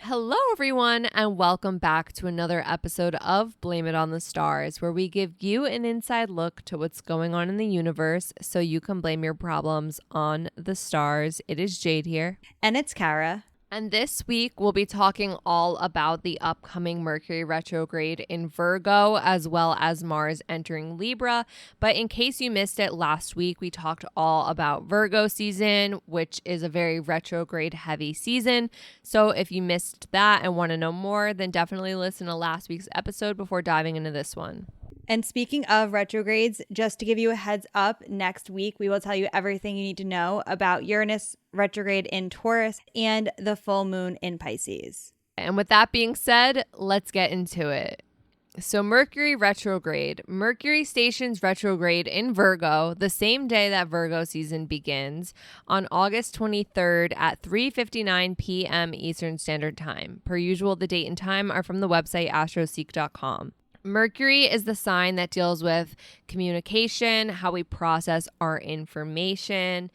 Hello, everyone, and welcome back to another episode of Blame It on the Stars, where we give you an inside look to what's going on in the universe so you can blame your problems on the stars. It is Jade here. And it's Kara. And this week, we'll be talking all about the upcoming Mercury retrograde in Virgo, as well as Mars entering Libra. But in case you missed it last week, we talked all about Virgo season, which is a very retrograde heavy season. So if you missed that and want to know more, then definitely listen to last week's episode before diving into this one. And speaking of retrogrades, just to give you a heads up, next week we will tell you everything you need to know about Uranus retrograde in Taurus and the full moon in Pisces. And with that being said, let's get into it. So Mercury retrograde. Mercury stations retrograde in Virgo the same day that Virgo season begins on August 23rd at 3:59 p.m. Eastern Standard Time. Per usual, the date and time are from the website astroseek.com. Mercury is the sign that deals with communication, how we process our information.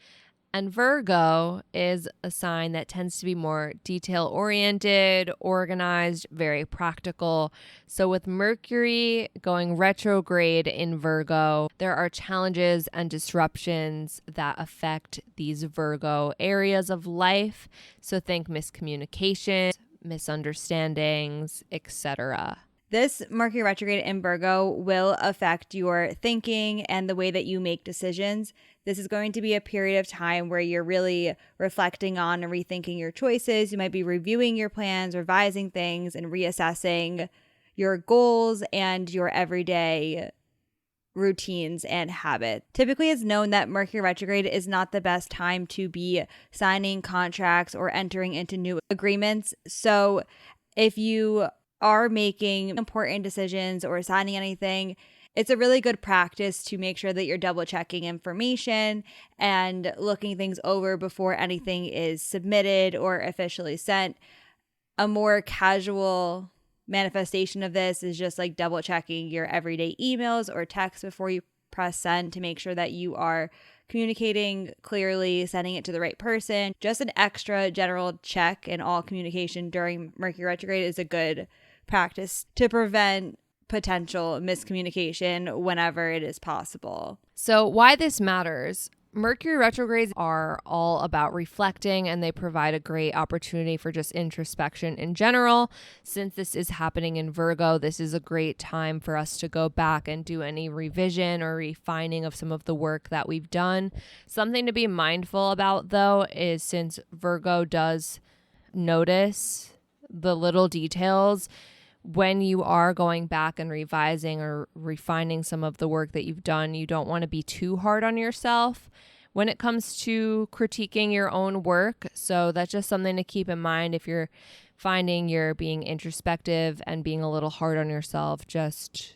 And Virgo is a sign that tends to be more detail-oriented, organized, very practical. So with Mercury going retrograde in Virgo, there are challenges and disruptions that affect these Virgo areas of life. So think miscommunication, misunderstandings, etc. This Mercury retrograde in Virgo will affect your thinking and the way that you make decisions. This is going to be a period of time where you're really reflecting on and rethinking your choices. You might be reviewing your plans, revising things, and reassessing your goals and your everyday routines and habits. Typically, it's known that Mercury retrograde is not the best time to be signing contracts or entering into new agreements. So if you are making important decisions or signing anything, it's a really good practice to make sure that you're double checking information and looking things over before anything is submitted or officially sent. A more casual manifestation of this is just like double checking your everyday emails or texts before you press send to make sure that you are communicating clearly, sending it to the right person. Just an extra general check in all communication during Mercury retrograde is a good practice to prevent potential miscommunication whenever it is possible. So why this matters? Mercury retrogrades are all about reflecting, and they provide a great opportunity for just introspection in general. Since this is happening in Virgo, this is a great time for us to go back and do any revision or refining of some of the work that we've done. Something to be mindful about, though, is since Virgo does notice the little details, when you are going back and revising or refining some of the work that you've done, you don't want to be too hard on yourself when it comes to critiquing your own work. So that's just something to keep in mind. If you're finding you're being introspective and being a little hard on yourself, just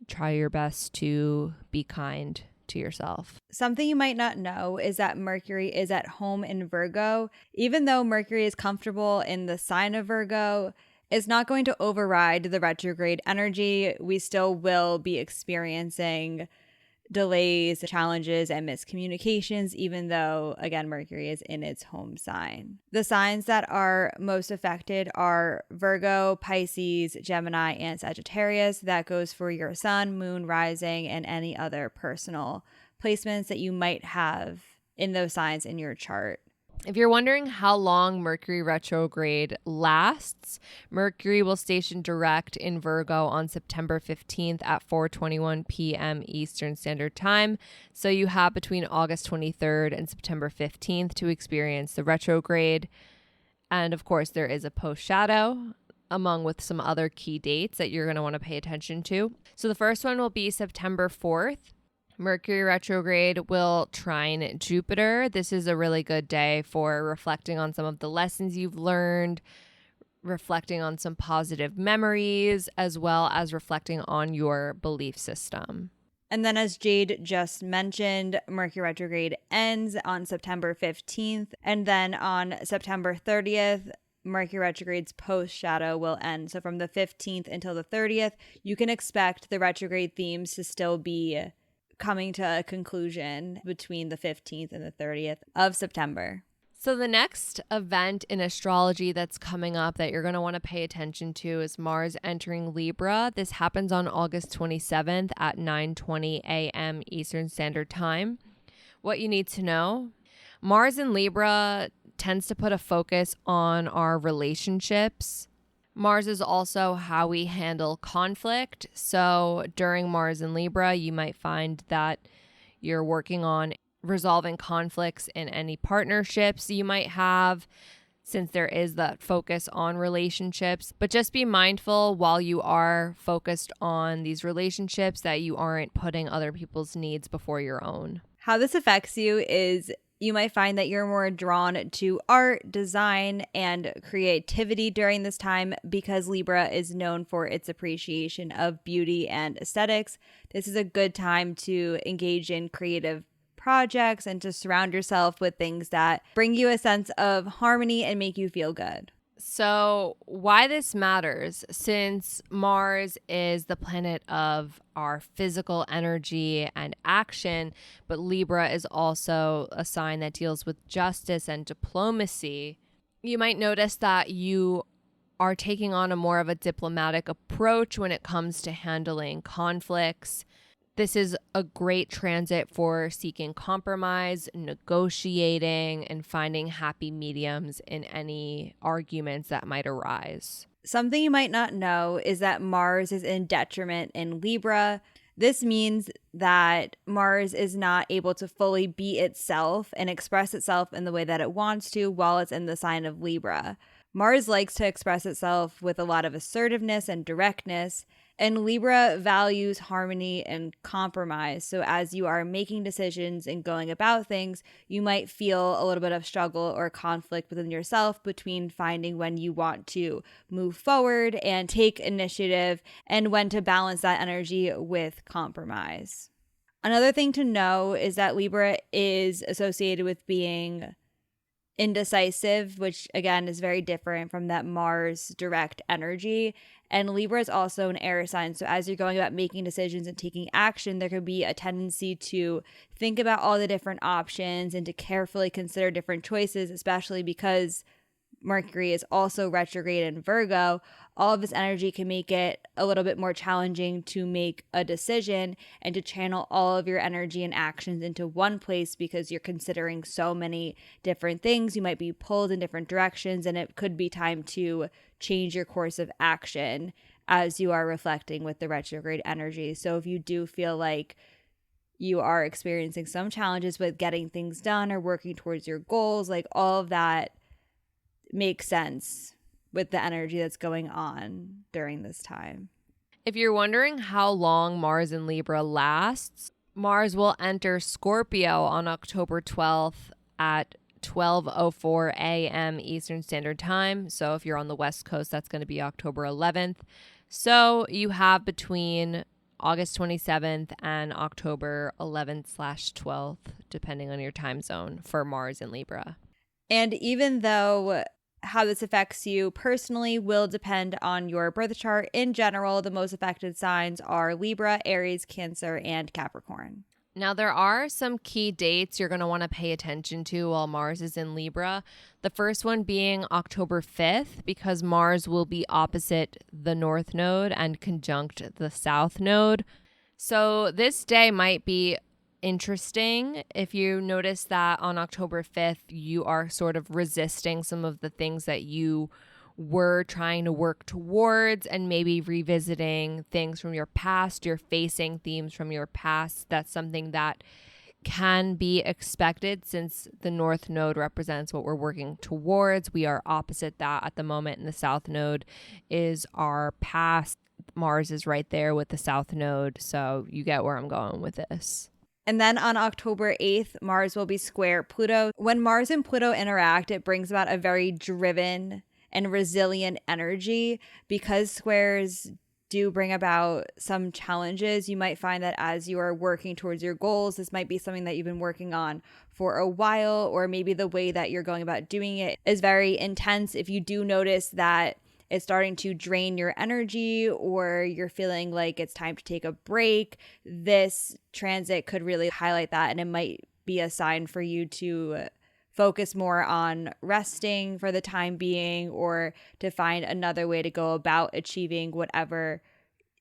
try your best to be kind to yourself. Something you might not know is that Mercury is at home in Virgo. Even though Mercury is comfortable in the sign of Virgo, it's not going to override the retrograde energy. We still will be experiencing delays, challenges, and miscommunications, even though, again, Mercury is in its home sign. The signs that are most affected are Virgo, Pisces, Gemini, and Sagittarius. That goes for your sun, moon, rising, and any other personal placements that you might have in those signs in your chart. If you're wondering how long Mercury retrograde lasts, Mercury will station direct in Virgo on September 15th at 4:21 p.m. Eastern Standard Time. So you have between August 23rd and September 15th to experience the retrograde. And of course, there is a post shadow among with some other key dates that you're going to want to pay attention to. So the first one will be September 4th. Mercury retrograde will trine Jupiter. This is a really good day for reflecting on some of the lessons you've learned, reflecting on some positive memories, as well as reflecting on your belief system. And then, as Jade just mentioned, Mercury retrograde ends on September 15th. And then on September 30th, Mercury retrograde's post shadow will end. So from the 15th until the 30th, you can expect the retrograde themes to still be coming to a conclusion between the 15th and the 30th of September. So the next event in astrology that's coming up that you're going to want to pay attention to is Mars entering Libra. This happens on August 27th at 9:20 a.m. Eastern Standard Time. What you need to know: Mars in Libra tends to put a focus on our relationships. Mars is also how we handle conflict. So during Mars in Libra, you might find that you're working on resolving conflicts in any partnerships you might have, since there is that focus on relationships. But just be mindful while you are focused on these relationships that you aren't putting other people's needs before your own. How this affects you is you might find that you're more drawn to art, design, and creativity during this time because Libra is known for its appreciation of beauty and aesthetics. This is a good time to engage in creative projects and to surround yourself with things that bring you a sense of harmony and make you feel good. So why this matters, since Mars is the planet of our physical energy and action, but Libra is also a sign that deals with justice and diplomacy, you might notice that you are taking on a more of a diplomatic approach when it comes to handling conflicts. This is a great transit for seeking compromise, negotiating, and finding happy mediums in any arguments that might arise. Something you might not know is that Mars is in detriment in Libra. This means that Mars is not able to fully be itself and express itself in the way that it wants to while it's in the sign of Libra. Mars likes to express itself with a lot of assertiveness and directness, and Libra values harmony and compromise. So as you are making decisions and going about things, you might feel a little bit of struggle or conflict within yourself between finding when you want to move forward and take initiative and when to balance that energy with compromise. Another thing to know is that Libra is associated with being indecisive, which again is very different from that Mars direct energy. And Libra is also an air sign. So as you're going about making decisions and taking action, there could be a tendency to think about all the different options and to carefully consider different choices, especially because Mercury is also retrograde in Virgo. All of this energy can make it a little bit more challenging to make a decision and to channel all of your energy and actions into one place because you're considering so many different things. You might be pulled in different directions, and it could be time to change your course of action as you are reflecting with the retrograde energy. So if you do feel like you are experiencing some challenges with getting things done or working towards your goals, like all of that makes sense with the energy that's going on during this time. If you're wondering how long Mars in Libra lasts, Mars will enter Scorpio on October 12th at 12:04 a.m. Eastern Standard Time. So if you're on the West Coast, that's going to be October 11th. So you have between August 27th and October 11th/12th, depending on your time zone, for Mars in Libra. And even though how this affects you personally will depend on your birth chart, in general, the most affected signs are Libra, Aries, Cancer, and Capricorn. Now, there are some key dates you're going to want to pay attention to while Mars is in Libra. The first one being October 5th, because Mars will be opposite the North Node and conjunct the South Node. So this day might be interesting. If you notice that on October 5th, you are sort of resisting some of the things that you were trying to work towards and maybe revisiting things from your past, you're facing themes from your past. That's something that can be expected since the North Node represents what we're working towards. We are opposite that at the moment, and the South Node is our past. Mars is right there with the South Node, so you get where I'm going with this. And then on October 8th, Mars will be square Pluto. When Mars and Pluto interact, it brings about a very driven and resilient energy because squares do bring about some challenges. You might find that as you are working towards your goals, this might be something that you've been working on for a while, or maybe the way that you're going about doing it is very intense. If you do notice that it's starting to drain your energy, or you're feeling like it's time to take a break, this transit could really highlight that, and it might be a sign for you to focus more on resting for the time being, or to find another way to go about achieving whatever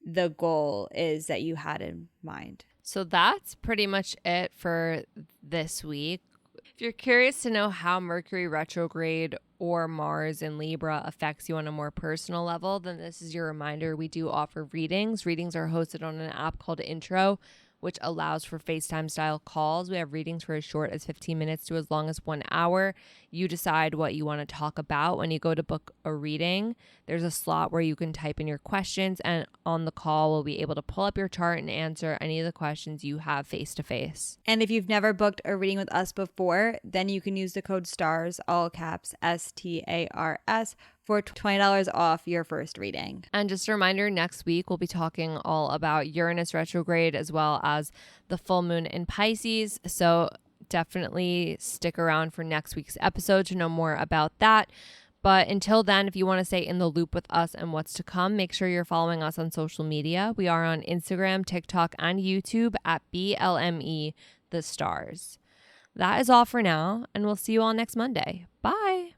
the goal is that you had in mind. So that's pretty much it for this week. If you're curious to know how Mercury retrograde or Mars in Libra affects you on a more personal level, then this is your reminder. We do offer readings. Readings are hosted on an app called Intro, which allows for FaceTime style calls. We have readings for as short as 15 minutes to as long as 1 hour. You decide what you want to talk about when you go to book a reading. There's a slot where you can type in your questions, and on the call, we'll be able to pull up your chart and answer any of the questions you have face to face. And if you've never booked a reading with us before, then you can use the code STARS, all caps STARS, for $20 off your first reading. And just a reminder, next week we'll be talking all about Uranus retrograde as well as the full moon in Pisces. So definitely stick around for next week's episode to know more about that. But until then, if you want to stay in the loop with us and what's to come, make sure you're following us on social media. We are on Instagram, TikTok, and YouTube at BLME The Stars. That is all for now, and we'll see you all next Monday. Bye.